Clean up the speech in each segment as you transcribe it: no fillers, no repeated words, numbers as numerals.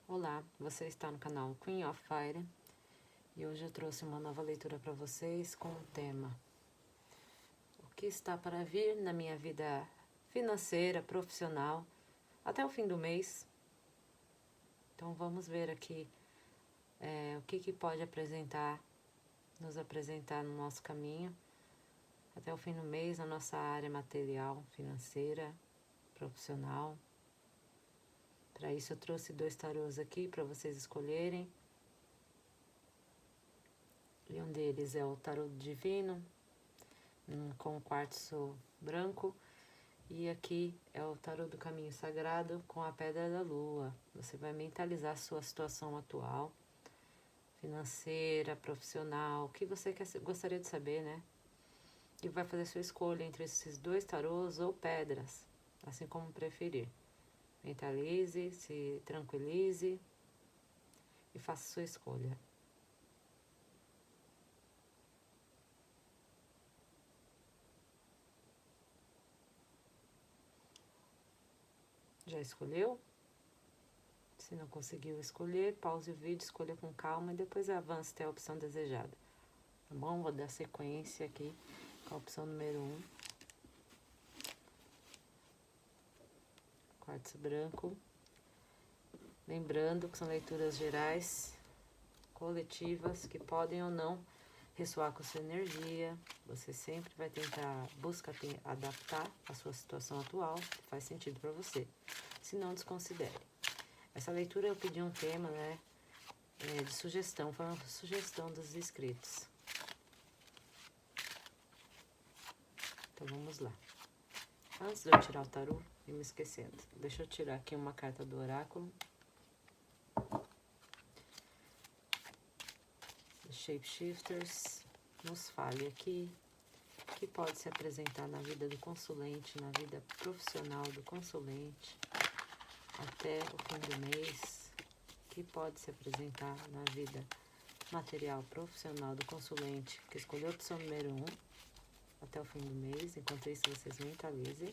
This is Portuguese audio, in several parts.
Olá, você está no canal Queen of Fire e hoje eu trouxe uma nova leitura para vocês com o tema: o que está para vir na minha vida financeira, profissional, até o fim do mês. Então vamos ver aqui o que pode nos apresentar no nosso caminho até o fim do mês, na nossa área material, financeira, profissional. Para isso eu trouxe 2 tarôs aqui para vocês escolherem. E um deles é o tarô divino, com quartzo branco. E aqui é o tarô do caminho sagrado com a pedra da lua. Você vai mentalizar a sua situação atual, financeira, profissional, o que você gostaria de saber, né? E vai fazer sua escolha entre esses 2 tarôs ou pedras, assim como preferir. Mentalize, se tranquilize e faça sua escolha. Já escolheu? Se não conseguiu escolher, pause o vídeo, escolha com calma e depois avance até a opção desejada. Tá bom? Vou dar sequência aqui com a opção número 1. Quartzo branco. Lembrando que são leituras gerais, coletivas, que podem ou não ressoar com sua energia. Você sempre vai tentar adaptar a sua situação atual, que faz sentido para você. Se não, desconsidere. Essa leitura eu pedi um tema, né, de sugestão, foi uma sugestão dos inscritos. Então vamos lá. Antes de eu tirar o tarô, e me esquecendo, deixa eu tirar aqui uma carta do oráculo. Shapeshifters, nos fale aqui o que pode se apresentar na vida do consulente, na vida profissional do consulente, até o fim do mês, o que pode se apresentar na vida material profissional do consulente que escolheu a opção número 1, até o fim do mês. Enquanto isso, vocês mentalizem.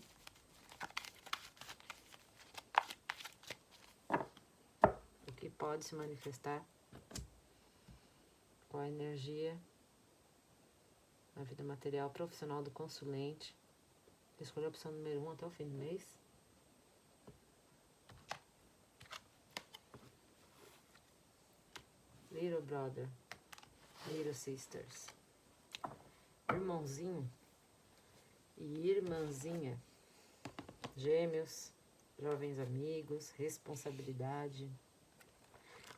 O que pode se manifestar com a energia na vida material profissional do consulente que escolheu a opção número 1 até o fim do mês. Little brother, little sisters, irmãozinho e irmãzinha, gêmeos, jovens amigos, responsabilidade.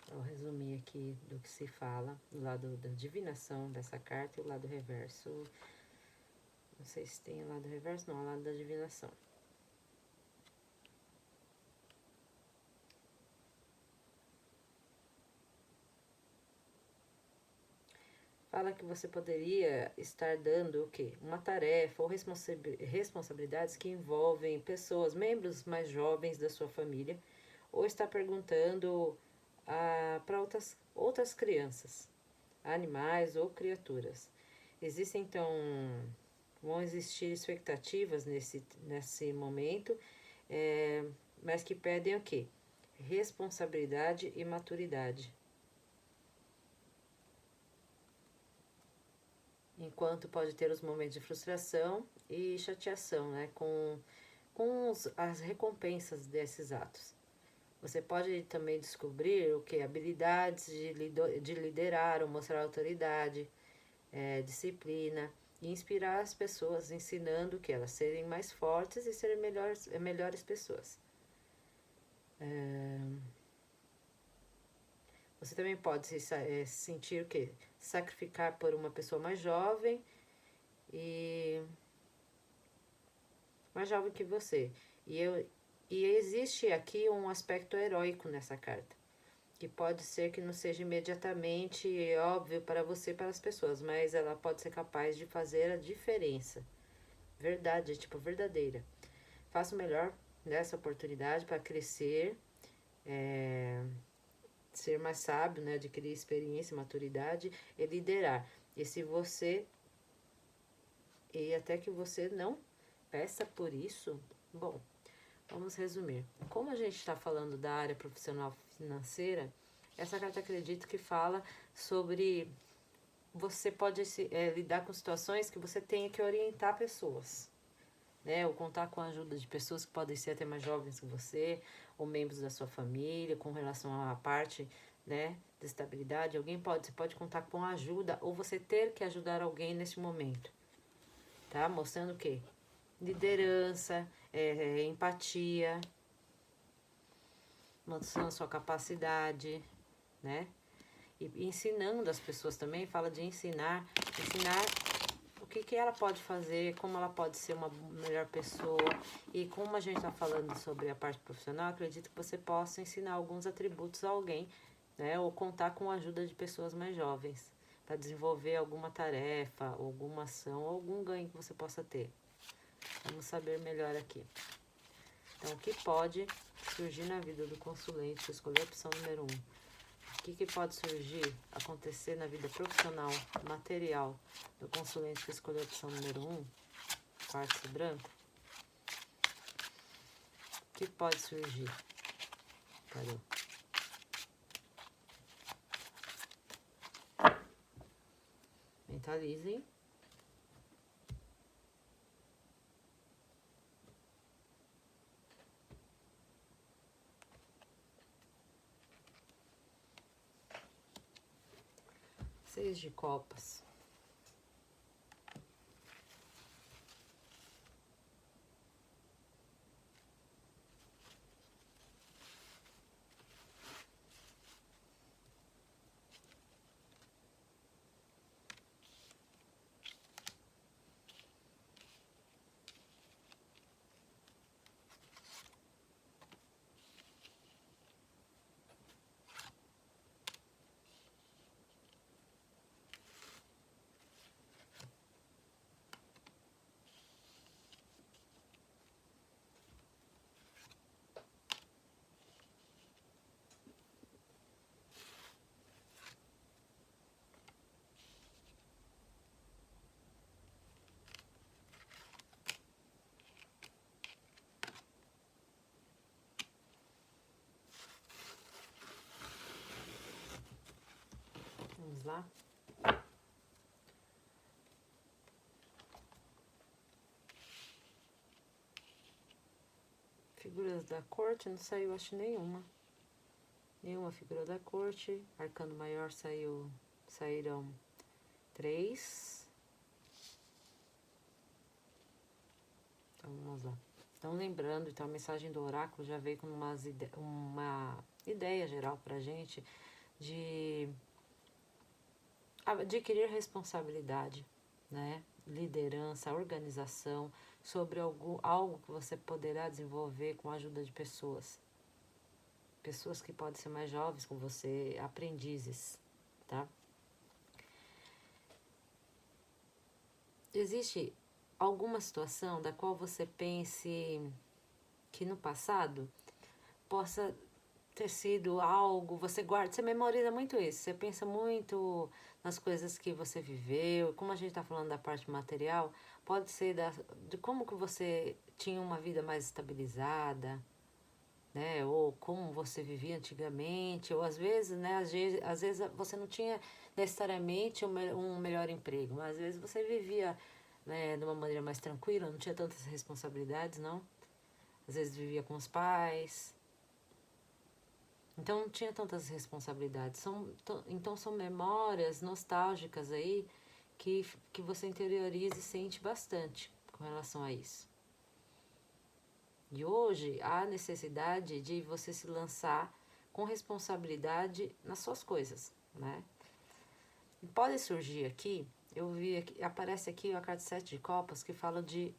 Eu resumi aqui do que se fala, do lado da divinação dessa carta e o lado reverso. Não sei se tem o lado reverso, não, o lado da divinação. Fala que você poderia estar dando o quê? Uma tarefa ou responsabilidades que envolvem pessoas, membros mais jovens da sua família, ou está perguntando para outras crianças, animais ou criaturas. Existem, então, vão existir expectativas nesse momento, mas que pedem o quê? Responsabilidade e maturidade. Enquanto pode ter os momentos de frustração e chateação, né, com as recompensas desses atos. Você pode também descobrir o que? Habilidades de liderar ou mostrar autoridade, disciplina e inspirar as pessoas, ensinando que elas serem mais fortes e serem melhores pessoas. Você também pode sentir o quê? Sacrificar por uma pessoa mais jovem e mais jovem que você. E existe aqui um aspecto heróico nessa carta, que pode ser que não seja imediatamente óbvio para você e para as pessoas, mas ela pode ser capaz de fazer a diferença. Verdade, tipo verdadeira. Faça o melhor nessa oportunidade para crescer, ser mais sábio, né, adquirir experiência, maturidade e liderar. E até que você não peça por isso, bom, Vamos resumir. Como a gente está falando da área profissional financeira, essa carta acredito que fala sobre você pode lidar com situações que você tenha que orientar pessoas, né? Ou contar com a ajuda de pessoas que podem ser até mais jovens que você, ou membros da sua família, com relação à parte, né, de estabilidade. Você pode contar com ajuda, ou você ter que ajudar alguém nesse momento, tá? Mostrando o quê? Liderança, empatia, mostrando a sua capacidade, né? E ensinando as pessoas também, fala de ensinar o que ela pode fazer, como ela pode ser uma melhor pessoa. E como a gente está falando sobre a parte profissional, acredito que você possa ensinar alguns atributos a alguém, né? Ou contar com a ajuda de pessoas mais jovens para desenvolver alguma tarefa, alguma ação, ou algum ganho que você possa ter. Vamos saber melhor aqui. Então, o que pode surgir na vida do consulente? Escolher a opção número 1. O que pode surgir, acontecer na vida profissional, material do consulente que escolheu a opção número 1, quartzo branco? O que pode surgir? Parou. Mentalizem. Seis de copas. Vamos lá. Figuras da corte, não saiu, acho, nenhuma. Nenhuma figura da corte. Arcano maior saíram 3. Então, vamos lá. Então, lembrando, então, a mensagem do oráculo já veio com uma ideia geral pra gente de adquirir responsabilidade, né? Liderança, organização, sobre algo que você poderá desenvolver com a ajuda de pessoas. Pessoas que podem ser mais jovens com você, aprendizes, tá? Existe alguma situação da qual você pense que no passado possa ter sido algo, você guarda, você memoriza muito isso, você pensa muito nas coisas que você viveu, como a gente está falando da parte material, pode ser de como que você tinha uma vida mais estabilizada, né, ou como você vivia antigamente, ou às vezes, né, às vezes você não tinha necessariamente um melhor emprego, mas às vezes você vivia, né, de uma maneira mais tranquila, não tinha tantas responsabilidades, não? Às vezes vivia com os pais, então não tinha tantas responsabilidades. Então são memórias nostálgicas aí que você interioriza e sente bastante com relação a isso. E hoje há necessidade de você se lançar com responsabilidade nas suas coisas, né? E pode surgir aqui, eu vi aqui, aparece aqui a carta 7 de copas que falam de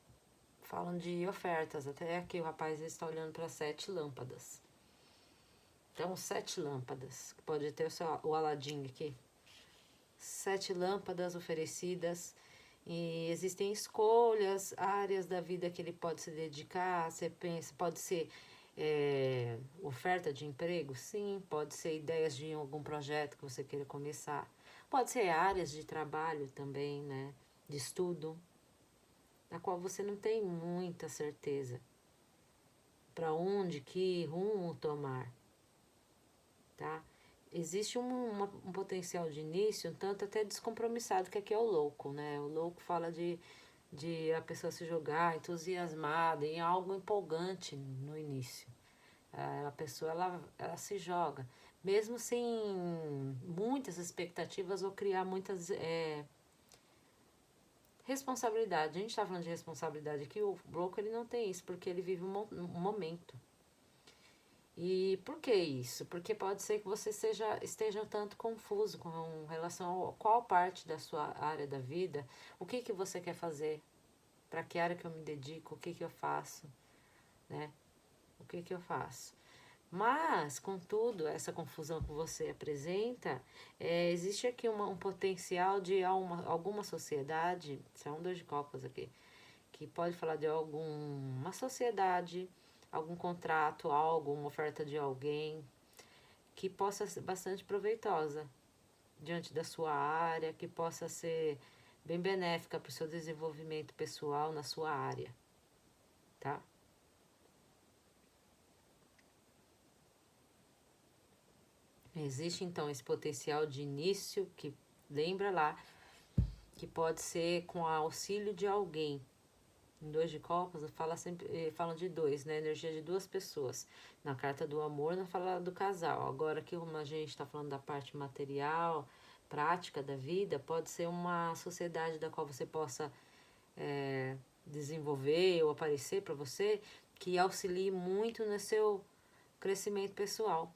ofertas. Até aqui o rapaz está olhando para 7 lâmpadas. Então, 7 lâmpadas. Pode ter o Aladim aqui. 7 lâmpadas oferecidas. E existem escolhas, áreas da vida que ele pode se dedicar. Você pensa, pode ser oferta de emprego? Sim. Pode ser ideias de algum projeto que você queira começar. Pode ser áreas de trabalho também, né? De estudo, na qual você não tem muita certeza. para onde, que rumo tomar, tá? Existe um potencial de início, um tanto até descompromissado, que aqui é o louco, né? O louco fala de a pessoa se jogar entusiasmada em algo empolgante no início. A pessoa, ela se joga, mesmo sem muitas expectativas ou criar muitas responsabilidades. A gente está falando de responsabilidade aqui, o louco ele não tem isso, porque ele vive um momento. E por que isso? Porque pode ser que você esteja um tanto confuso com relação a qual parte da sua área da vida, o que você quer fazer, para que área que eu me dedico, o que eu faço, né? O que eu faço. Mas, contudo, essa confusão que você apresenta, existe aqui um potencial de alguma sociedade, isso é um 2 de copas aqui, que pode falar de alguma sociedade, algum contrato, algo, uma oferta de alguém que possa ser bastante proveitosa diante da sua área, que possa ser bem benéfica para o seu desenvolvimento pessoal na sua área, tá? Existe então esse potencial de início que, lembra lá, que pode ser com o auxílio de alguém. Em 2 de copas, falam de dois, né? Energia de 2 pessoas. Na carta do amor, não fala do casal. Agora, aqui, como a gente está falando da parte material, prática da vida, pode ser uma sociedade da qual você possa desenvolver ou aparecer para você, que auxilie muito no seu crescimento pessoal.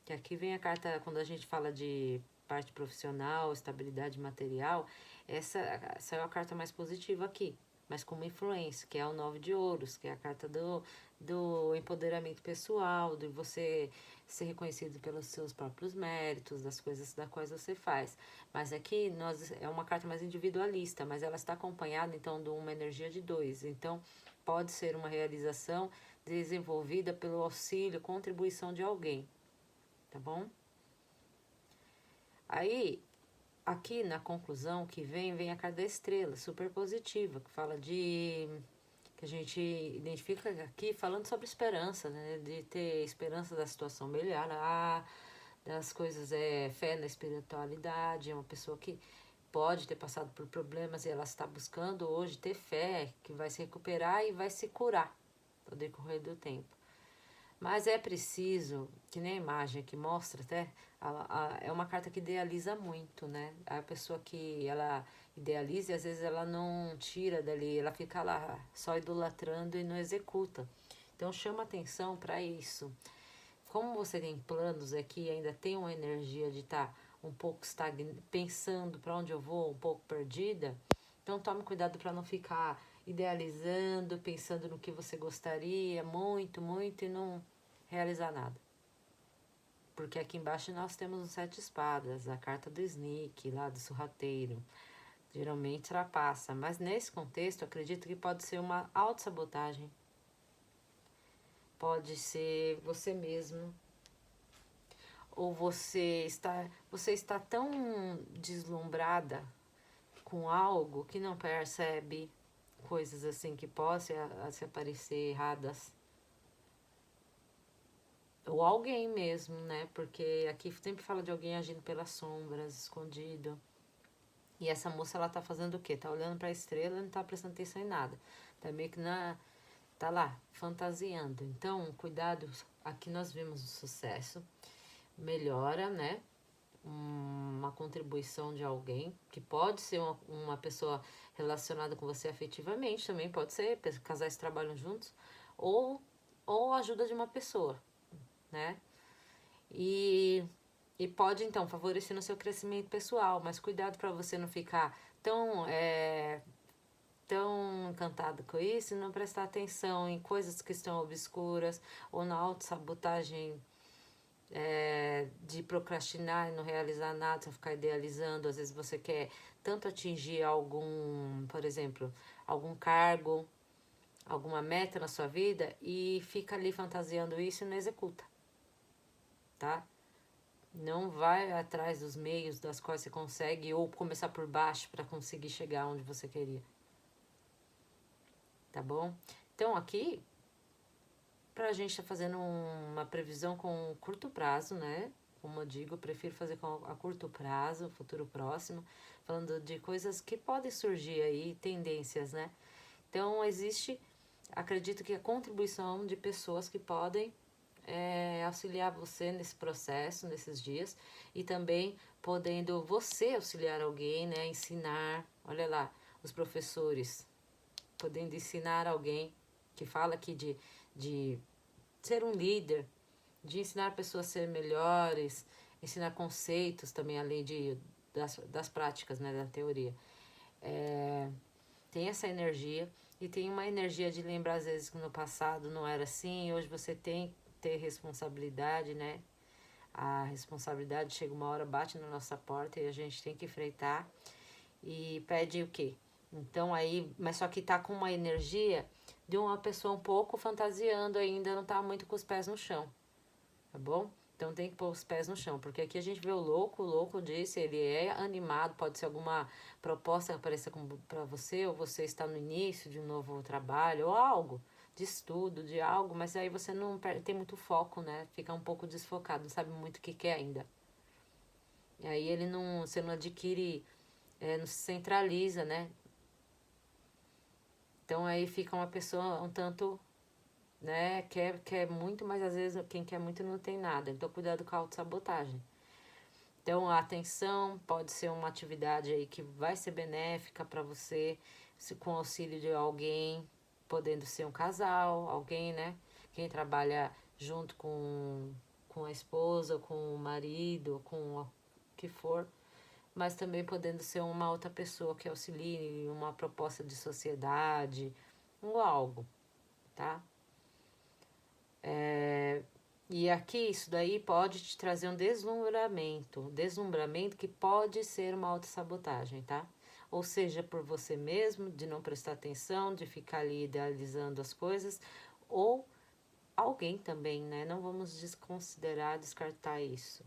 Que aqui vem a carta, quando a gente fala de parte profissional, estabilidade material, essa é a carta mais positiva aqui, mas com uma influência, que é o 9 de ouros, que é a carta do empoderamento pessoal, de você ser reconhecido pelos seus próprios méritos, das coisas das quais você faz. Mas aqui é uma carta mais individualista, mas ela está acompanhada então de uma energia de 2. Então pode ser uma realização desenvolvida pelo auxílio, contribuição de alguém. Tá bom? Aí, aqui na conclusão que vem a carta da estrela, super positiva, que fala de... que a gente identifica aqui falando sobre esperança, né? De ter esperança da situação melhorar, das coisas, fé na espiritualidade, é uma pessoa que pode ter passado por problemas e ela está buscando hoje ter fé, que vai se recuperar e vai se curar no decorrer do tempo. Mas é preciso, que nem a imagem que mostra até, é uma carta que idealiza muito, né? A pessoa que ela idealiza e às vezes ela não tira dali, ela fica lá só idolatrando e não executa. Então chama atenção para isso. Como você tem planos aqui, ainda tem uma energia de estar um pouco pensando para onde eu vou, um pouco perdida, então tome cuidado para não ficar idealizando, pensando no que você gostaria muito, muito e não realizar nada. Porque aqui embaixo nós temos os 7 espadas, a carta do sneak, lá do sorrateiro. Geralmente ultrapassa, mas nesse contexto acredito que pode ser uma autossabotagem. Pode ser você mesmo. Ou você está tão deslumbrada com algo que não percebe coisas assim que possam se aparecer erradas. Ou alguém mesmo, né? Porque aqui sempre fala de alguém agindo pelas sombras, escondido. E essa moça, ela tá fazendo o quê? Tá olhando pra estrela e não tá prestando atenção em nada. Tá meio que tá lá, fantasiando. Então, cuidado. Aqui nós vimos o sucesso. Melhora, né? Uma contribuição de alguém, que pode ser uma pessoa relacionada com você afetivamente, também pode ser, casais trabalham juntos, ou ajuda de uma pessoa, né? E pode, então, favorecer no seu crescimento pessoal, mas cuidado para você não ficar tão encantado com isso e não prestar atenção em coisas que estão obscuras ou na autossabotagem de procrastinar e não realizar nada, só ficar idealizando. Às vezes você quer tanto atingir algum, por exemplo, algum cargo, alguma meta na sua vida e fica ali fantasiando isso e não executa, tá? Não vai atrás dos meios das quais você consegue ou começar por baixo para conseguir chegar onde você queria. Tá bom? Então aqui pra gente estar fazendo uma previsão com curto prazo, né? Como eu digo, eu prefiro fazer a curto prazo, futuro próximo, falando de coisas que podem surgir aí, tendências, né? Então, existe, acredito que a contribuição de pessoas que podem auxiliar você nesse processo, nesses dias, e também podendo você auxiliar alguém, né? Ensinar, olha lá, os professores, podendo ensinar alguém que fala aqui de ser um líder, de ensinar pessoas a ser melhores, ensinar conceitos também, além das práticas, né, da teoria. Tem essa energia e tem uma energia de lembrar às vezes que no passado não era assim, hoje você tem que ter responsabilidade, né? A responsabilidade chega uma hora, bate na nossa porta e a gente tem que enfrentar e pede o quê? Então aí, mas só que tá com uma energia de uma pessoa um pouco fantasiando ainda, não tá muito com os pés no chão, tá bom? Então tem que pôr os pés no chão, porque aqui a gente vê o louco disse, ele é animado, pode ser alguma proposta que apareça para você, ou você está no início de um novo trabalho, ou algo, de estudo, de algo, mas aí você não tem muito foco, né? Fica um pouco desfocado, não sabe muito o que quer ainda. E aí ele não, você não adquire, não se centraliza, né? Então aí fica uma pessoa um tanto, né, quer muito, mas às vezes quem quer muito não tem nada. Então cuidado com a autossabotagem. Então a atenção pode ser uma atividade aí que vai ser benéfica para você, com auxílio de alguém, podendo ser um casal, alguém, né? Quem trabalha junto com a esposa, com o marido, com o que for, mas também podendo ser uma outra pessoa que auxilie, uma proposta de sociedade, um algo, tá? E aqui isso daí pode te trazer um deslumbramento que pode ser uma autossabotagem, tá? Ou seja, por você mesmo, de não prestar atenção, de ficar ali idealizando as coisas, ou alguém também, né? Não vamos descartar isso.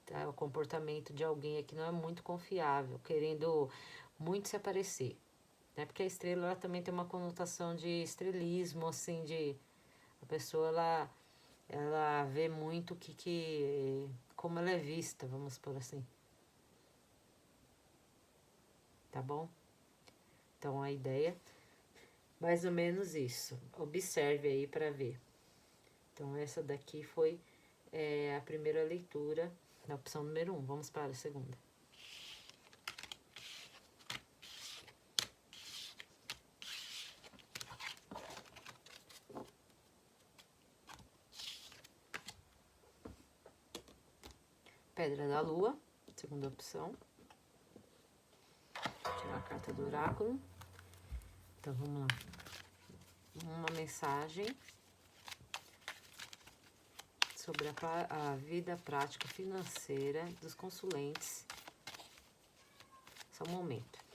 Tá? O comportamento de alguém aqui não é muito confiável, querendo muito se aparecer, né? Porque a estrela ela também tem uma conotação de estrelismo, assim, de a pessoa ela vê muito como ela é vista, vamos por assim. Tá bom? Então a ideia, mais ou menos isso. Observe aí para ver. Então essa daqui foi a primeira leitura na opção número 1. Vamos para a segunda. Pedra da Lua, segunda opção. Vou tirar a carta do oráculo. Então vamos lá. Uma mensagem sobre a vida prática financeira dos consulentes. Só um momento.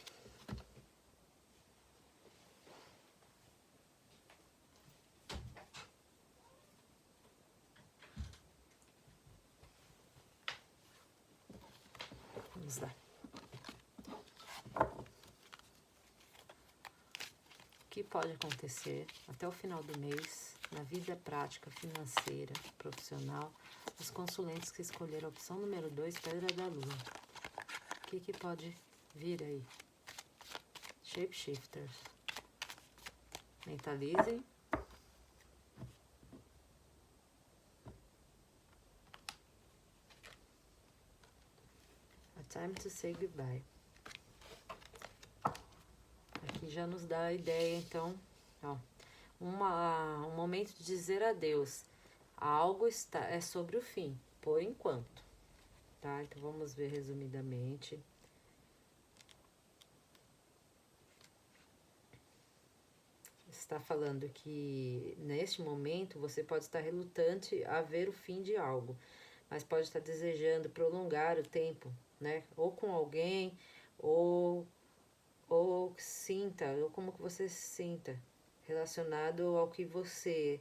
Vamos lá. O que pode acontecer até o final do mês na vida prática, financeira, profissional dos consulentes que escolheram a opção número 2, Pedra da Lua? O que pode vir aí? Shapeshifters. Mentalizem. A time to say goodbye. Aqui já nos dá a ideia, então, ó, um momento de dizer adeus. Algo é sobre o fim, por enquanto, tá? Então vamos ver resumidamente. Está falando que neste momento você pode estar relutante a ver o fim de algo, mas pode estar desejando prolongar o tempo, né? Ou com alguém, ou sinta, ou como que você se sinta, relacionado ao que você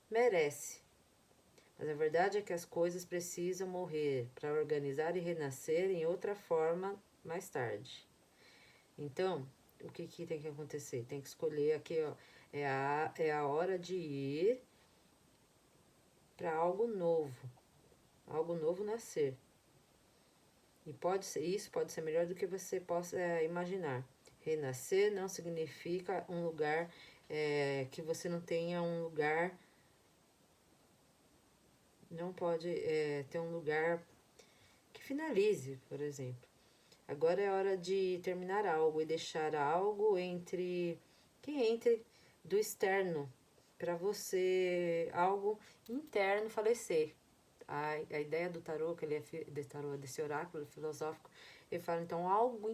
merece. Mas a verdade é que as coisas precisam morrer para organizar e renascer em outra forma mais tarde. Então, o que tem que acontecer? Tem que escolher aqui, ó, é a hora de ir para algo novo nascer. E isso pode ser melhor do que você possa imaginar. Renascer não significa um lugar que você não tenha um lugar, não pode ter um lugar que finalize, por exemplo. Agora é hora de terminar algo e deixar algo que entre do externo para você, algo interno falecer. A ideia do tarô, que ele desse oráculo filosófico, ele fala então algo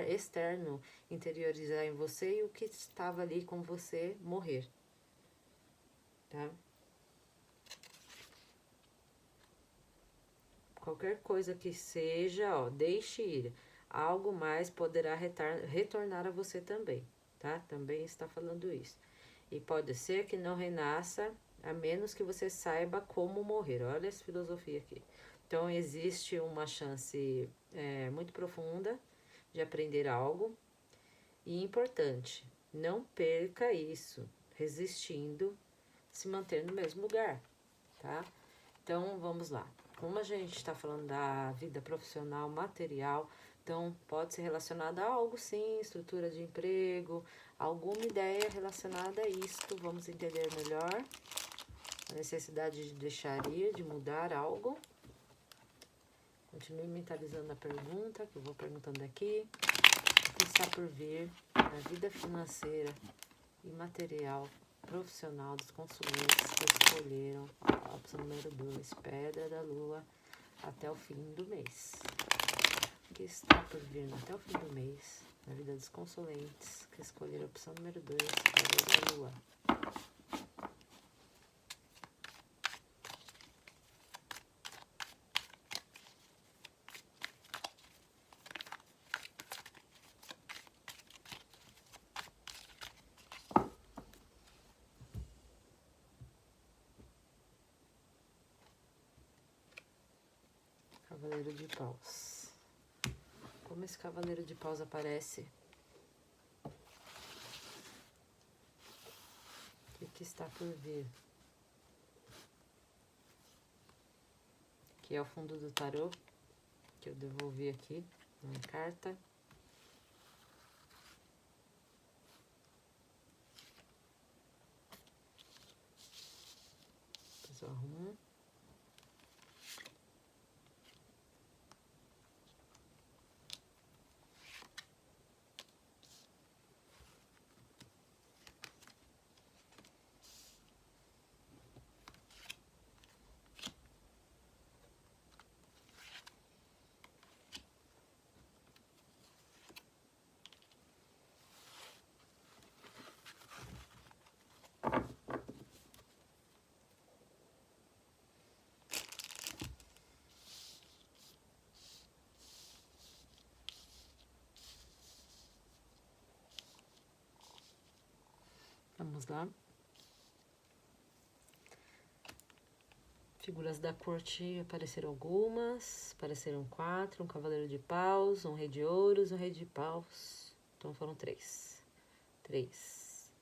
externo interiorizar em você e o que estava ali com você morrer, tá? Qualquer coisa que seja, ó, deixe ir. Algo mais poderá retornar a você também, tá? Também está falando isso. E pode ser que não renasça, a menos que você saiba como morrer. Olha essa filosofia aqui. Então, existe uma chance muito profunda de aprender algo. E importante, não perca isso, resistindo, se manter no mesmo lugar, tá? Então, vamos lá. Como a gente está falando da vida profissional, material, então pode ser relacionada a algo sim, estrutura de emprego, alguma ideia relacionada a isto. Vamos entender melhor a necessidade de deixar ir, de mudar algo. Continue mentalizando a pergunta, que eu vou perguntando aqui. O que está por vir na vida financeira e material profissional dos consulentes que escolheram a opção número 2, Pedra da Lua, até o fim do mês. O que está por vir até o fim do mês na vida dos consulentes que escolheram a opção número 2, Pedra da Lua. Cavaleiro de Paus. Como esse Cavaleiro de Paus aparece? O que está por vir? Que é o fundo do tarô, que eu devolvi aqui na carta. Depois eu arrumo. Vamos lá. Figuras da corte apareceram algumas, apareceram 4, um cavaleiro de paus, um rei de ouros, um rei de paus. Então foram 3. 3.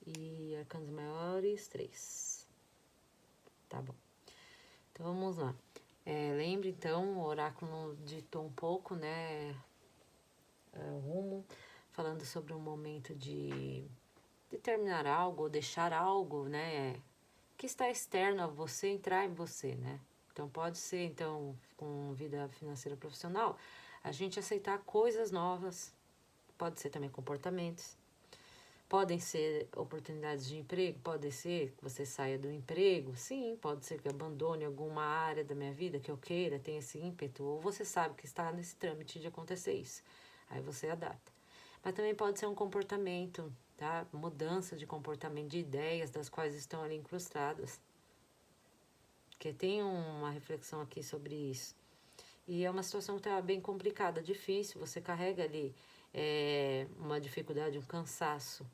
E arcanos maiores, 3. Tá bom. Então vamos lá. Lembre então, o oráculo ditou um pouco, né? O rumo, falando sobre um momento de terminar algo, ou deixar algo, né? Que está externo a você, entrar em você, né? Então, pode ser, então, com vida financeira profissional, a gente aceitar coisas novas, pode ser também comportamentos, podem ser oportunidades de emprego, pode ser que você saia do emprego, sim, pode ser que abandone alguma área da minha vida que eu queira, tenha esse ímpeto, ou você sabe que está nesse trâmite de acontecer isso, aí você adapta. Mas também pode ser um comportamento, tá? Mudança de comportamento, de ideias das quais estão ali incrustadas. Porque tem uma reflexão aqui sobre isso. E é uma situação que está bem complicada, difícil. Você carrega ali uma dificuldade, um cansaço.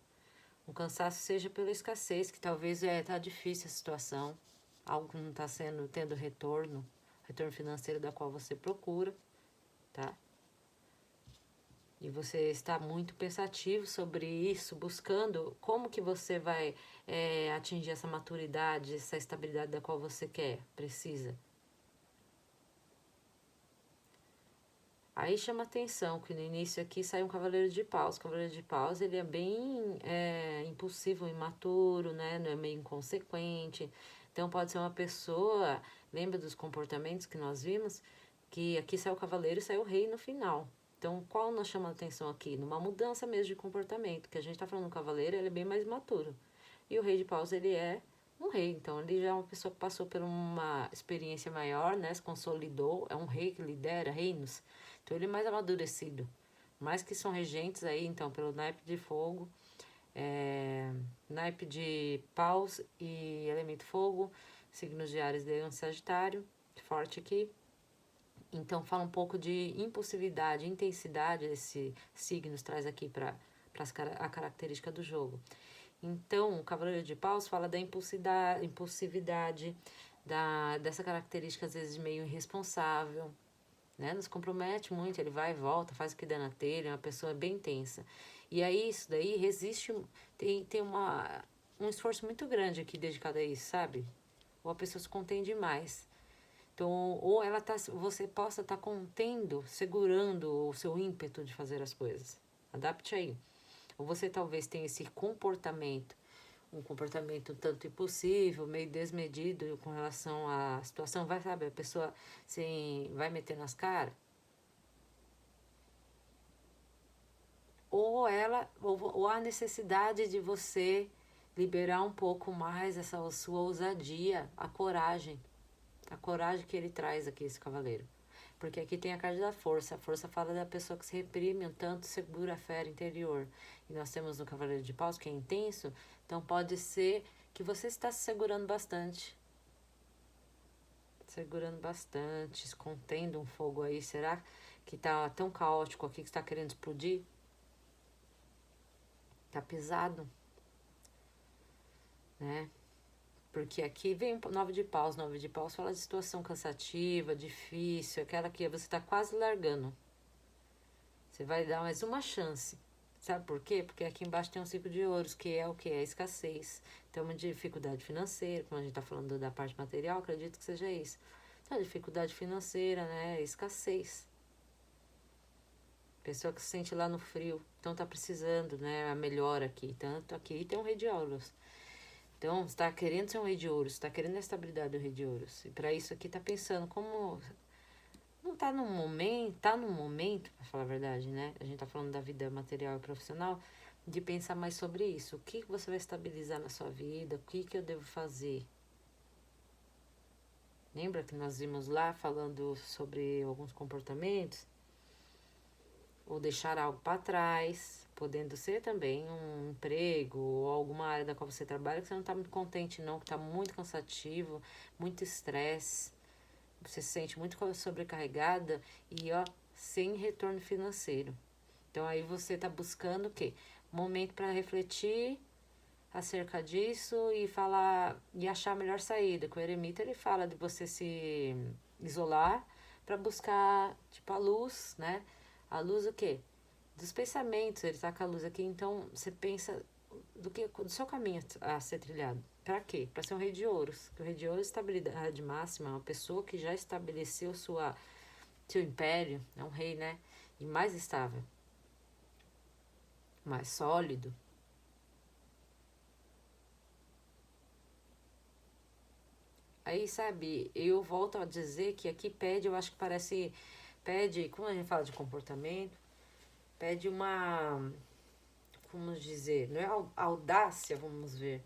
Um cansaço seja pela escassez, que talvez tá difícil a situação. Algo que não está tendo retorno financeiro da qual você procura, tá? E você está muito pensativo sobre isso, buscando como que você vai atingir essa maturidade, essa estabilidade da qual você precisa. Aí chama atenção que no início aqui sai um cavaleiro de paus. O cavaleiro de paus, ele é bem impulsivo, imaturo, né? Não é meio inconsequente. Então pode ser uma pessoa, lembra dos comportamentos que nós vimos? Que aqui sai o cavaleiro e sai o rei no final. Então, qual nós chamamos a atenção aqui? Numa mudança mesmo de comportamento, que a gente está falando do cavaleiro, ele é bem mais maturo. E o rei de paus, ele é um rei. Então, ele já é uma pessoa que passou por uma experiência maior, né? Se consolidou, é um rei que lidera reinos. Então, ele é mais amadurecido. Mais que são regentes aí, então, pelo naipe de fogo, naipe de paus e elemento fogo, signos de Áries, Leão e Sagitário, forte aqui. Então, fala um pouco de impulsividade, intensidade desses signos, traz aqui para a característica do jogo. Então, o Cavaleiro de Paus fala da impulsividade, dessa característica, às vezes, meio irresponsável, né? Nos compromete muito, ele vai e volta, faz o que dá na telha, é uma pessoa bem intensa. E aí, isso daí resiste, tem um esforço muito grande aqui dedicado a isso, sabe? Ou a pessoa se contém demais. Então, ou você possa estar contendo, segurando o seu ímpeto de fazer as coisas. Adapte aí. Ou você talvez tenha esse comportamento, um comportamento um tanto impossível, meio desmedido com relação à situação. Vai, sabe, a pessoa assim, vai meter nas caras. Ou há necessidade de você liberar um pouco mais essa sua ousadia, a coragem que ele traz aqui, esse cavaleiro. Porque aqui tem a carta da força. A força fala da pessoa que se reprime um tanto, segura a fera interior. E nós temos no Cavaleiro de Paus, que é intenso. Então pode ser que você está se segurando bastante. Segurando bastante, contendo um fogo aí. Será que está tão caótico aqui que está querendo explodir? Tá pesado, né? Porque aqui vem o 9 de paus. 9 de paus fala de situação cansativa, difícil, aquela que você está quase largando. Você vai dar mais uma chance. Sabe por quê? Porque aqui embaixo tem um ciclo de ouros, que é o que? É a escassez. Então, uma dificuldade financeira, como a gente está falando da parte material, acredito que seja isso. Então, a dificuldade financeira, né? Escassez. Pessoa que se sente lá no frio, então tá precisando, né? A melhora aqui. Tanto aqui tem um rei de ouros. Então, você está querendo ser um rei de ouros, está querendo a estabilidade do rei de ouros. E para isso aqui tá pensando como não tá no momento, pra falar a verdade, né? A gente tá falando da vida material e profissional, de pensar mais sobre isso. O que você vai estabilizar na sua vida? O que eu devo fazer? Lembra que nós vimos lá falando sobre alguns comportamentos? Ou deixar algo para trás, podendo ser também um emprego ou alguma área da qual você trabalha que você não tá muito contente não, que tá muito cansativo, muito estresse. Você se sente muito sobrecarregada e sem retorno financeiro. Então aí você está buscando o quê? Momento para refletir acerca disso e falar e achar a melhor saída. Com o eremita ele fala de você se isolar para buscar tipo a luz, né? A luz o quê? Dos pensamentos, ele tá com a luz aqui, então você pensa do seu caminho a ser trilhado. Para quê? Para ser um rei de ouros. Porque o rei de ouros, estabilidade máxima, é uma pessoa que já estabeleceu seu império, é um rei, né? E mais estável, mais sólido. Aí, sabe, eu volto a dizer que aqui pede, eu acho que pede, como a gente fala de comportamento, pede como dizer, não é audácia, vamos ver,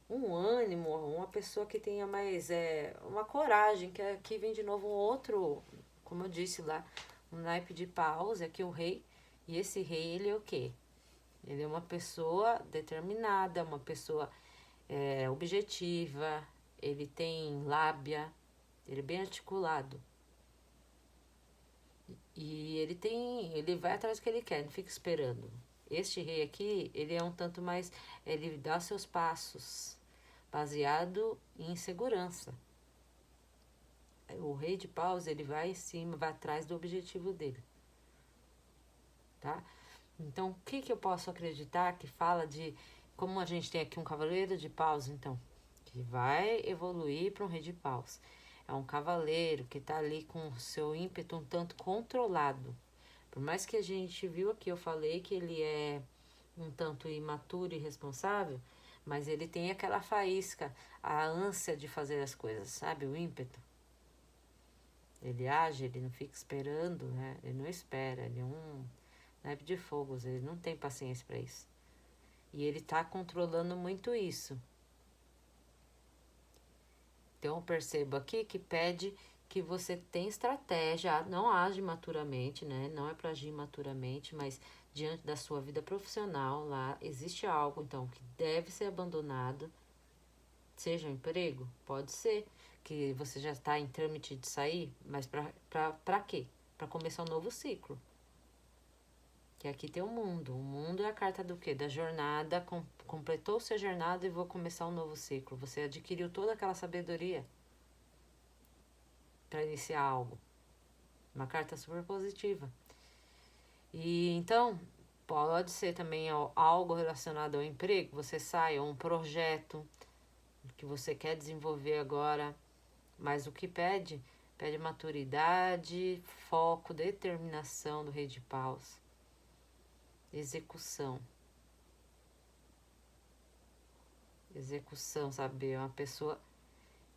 um ânimo, uma pessoa que tenha mais uma coragem, que aqui vem de novo um outro, como eu disse lá, um naipe de paus, aqui o rei, e esse rei, ele é o quê? Ele é uma pessoa determinada, uma pessoa objetiva, ele tem lábia, ele é bem articulado. E ele vai atrás do que ele quer, não fica esperando. Este rei aqui, ele é um tanto mais, ele dá seus passos, baseado em segurança. O rei de paus, ele vai em cima, vai atrás do objetivo dele. tá? Então, o que eu posso acreditar que fala de... Como a gente tem aqui um cavaleiro de paus, então, que vai evoluir para um rei de paus. É um cavaleiro que tá ali com o seu ímpeto um tanto controlado. Por mais que a gente viu aqui, eu falei que ele é um tanto imaturo e irresponsável, mas ele tem aquela faísca, a ânsia de fazer as coisas, sabe? O ímpeto. Ele age, ele não fica esperando, né? Ele não espera, ele é um naipe de fogos, ele não tem paciência para isso. E ele tá controlando muito isso. Então, eu percebo aqui que pede que você tenha estratégia, não age maturamente, né? Não é para agir maturamente, mas diante da sua vida profissional, lá existe algo, então, que deve ser abandonado. Seja um emprego, pode ser que você já está em trâmite de sair, mas para quê? Para começar um novo ciclo. Que aqui tem o mundo. O mundo é a carta do quê? Da jornada. Completou sua jornada e vou começar um novo ciclo. Você adquiriu toda aquela sabedoria para iniciar algo. Uma carta super positiva. E então, pode ser também algo relacionado ao emprego. Você sai, ou um projeto que você quer desenvolver agora. Mas o que pede? Pede maturidade, foco, determinação do rei de paus. Execução. Execução, sabe? É uma pessoa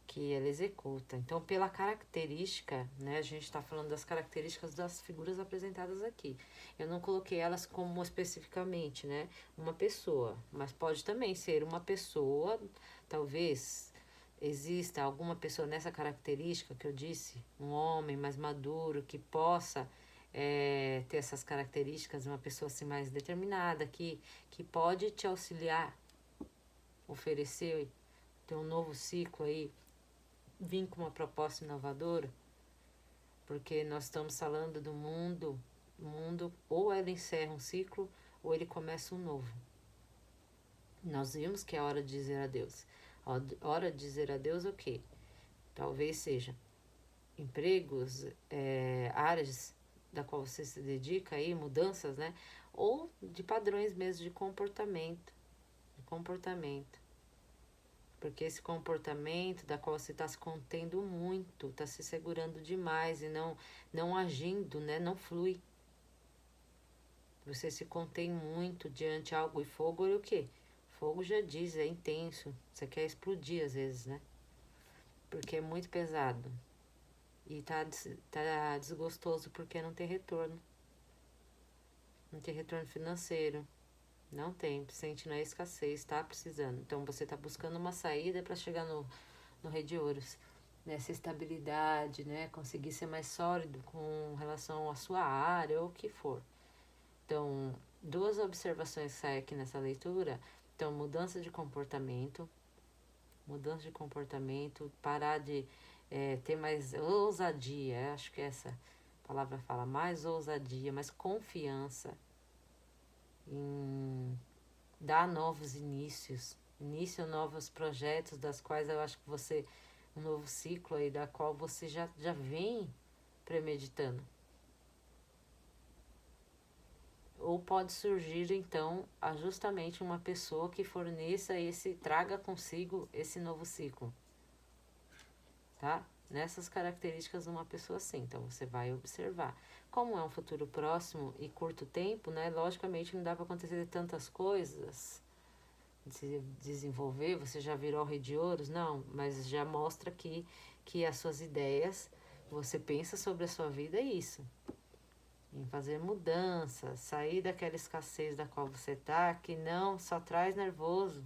que ela executa. Então, pela característica, né? A gente está falando das características das figuras apresentadas aqui. Eu não coloquei elas como especificamente, né? Uma pessoa, mas pode também ser uma pessoa, talvez exista alguma pessoa nessa característica que eu disse, um homem mais maduro que possa ter essas características, uma pessoa assim mais determinada que pode te auxiliar, oferecer ter um novo ciclo aí, vir com uma proposta inovadora, porque nós estamos falando do mundo, o mundo ou ele encerra um ciclo ou ele começa um novo. Nós vimos que é hora de dizer adeus. Hora de dizer adeus o quê? Talvez seja empregos, áreas da qual você se dedica aí, mudanças, né? Ou de padrões mesmo de comportamento. Porque esse comportamento da qual você está se contendo muito, está se segurando demais e não agindo, né? Não flui. Você se contém muito diante de algo. E fogo é o quê? Fogo já diz, é intenso. Você quer explodir às vezes, né? Porque é muito pesado. E tá desgostoso porque não tem retorno. Não tem retorno financeiro. Não tem. Sente na escassez, tá precisando. Então você tá buscando uma saída para chegar no Rei de Ouros. Nessa estabilidade, né? Conseguir ser mais sólido com relação à sua área ou o que for. Então, duas observações que saem aqui nessa leitura. Então, mudança de comportamento, parar de ter mais ousadia, acho que essa palavra fala, mais ousadia, mais confiança em dar novos início a novos projetos, das quais eu acho que você, um novo ciclo aí, da qual você já vem premeditando. Ou pode surgir, então, justamente uma pessoa que forneça traga consigo esse novo ciclo, tá? Nessas características de uma pessoa assim, então você vai observar. Como é um futuro próximo e curto tempo, né? Logicamente não dá para acontecer tantas coisas, se desenvolver, você já virou o Rei de Ouros, não, mas já mostra que as suas ideias, você pensa sobre a sua vida, é isso. Em fazer mudanças, sair daquela escassez da qual você tá, que não só traz nervoso.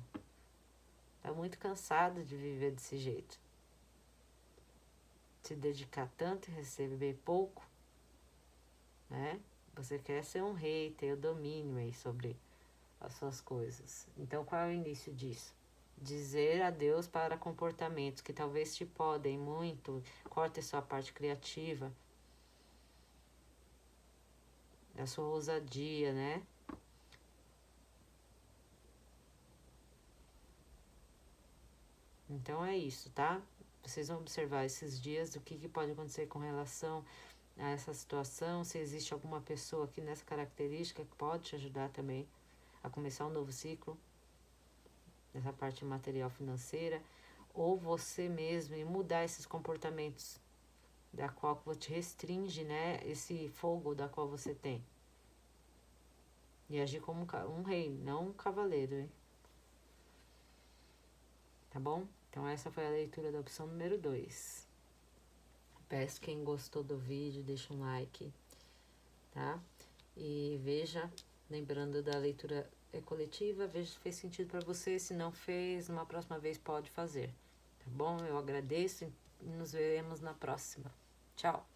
Tá muito cansado de viver desse jeito. Se dedicar tanto e receber pouco, né? Você quer ser um rei, ter o domínio aí sobre as suas coisas. Então, qual é o início disso? Dizer adeus para comportamentos que talvez te podem muito, corte sua parte criativa, a sua ousadia, né? Então é isso, tá? Vocês vão observar esses dias o que pode acontecer com relação a essa situação, se existe alguma pessoa aqui nessa característica que pode te ajudar também a começar um novo ciclo, nessa parte material financeira, ou você mesmo e mudar esses comportamentos da qual te restringe, né, esse fogo da qual você tem. E agir como um rei, não um cavaleiro, hein? Tá bom? Então essa foi a leitura da opção número 2. Peço quem gostou do vídeo, deixa um like, tá? E veja, lembrando da leitura coletiva, veja se fez sentido para você. Se não fez, uma próxima vez pode fazer, tá bom? Eu agradeço e nos veremos na próxima. Tchau!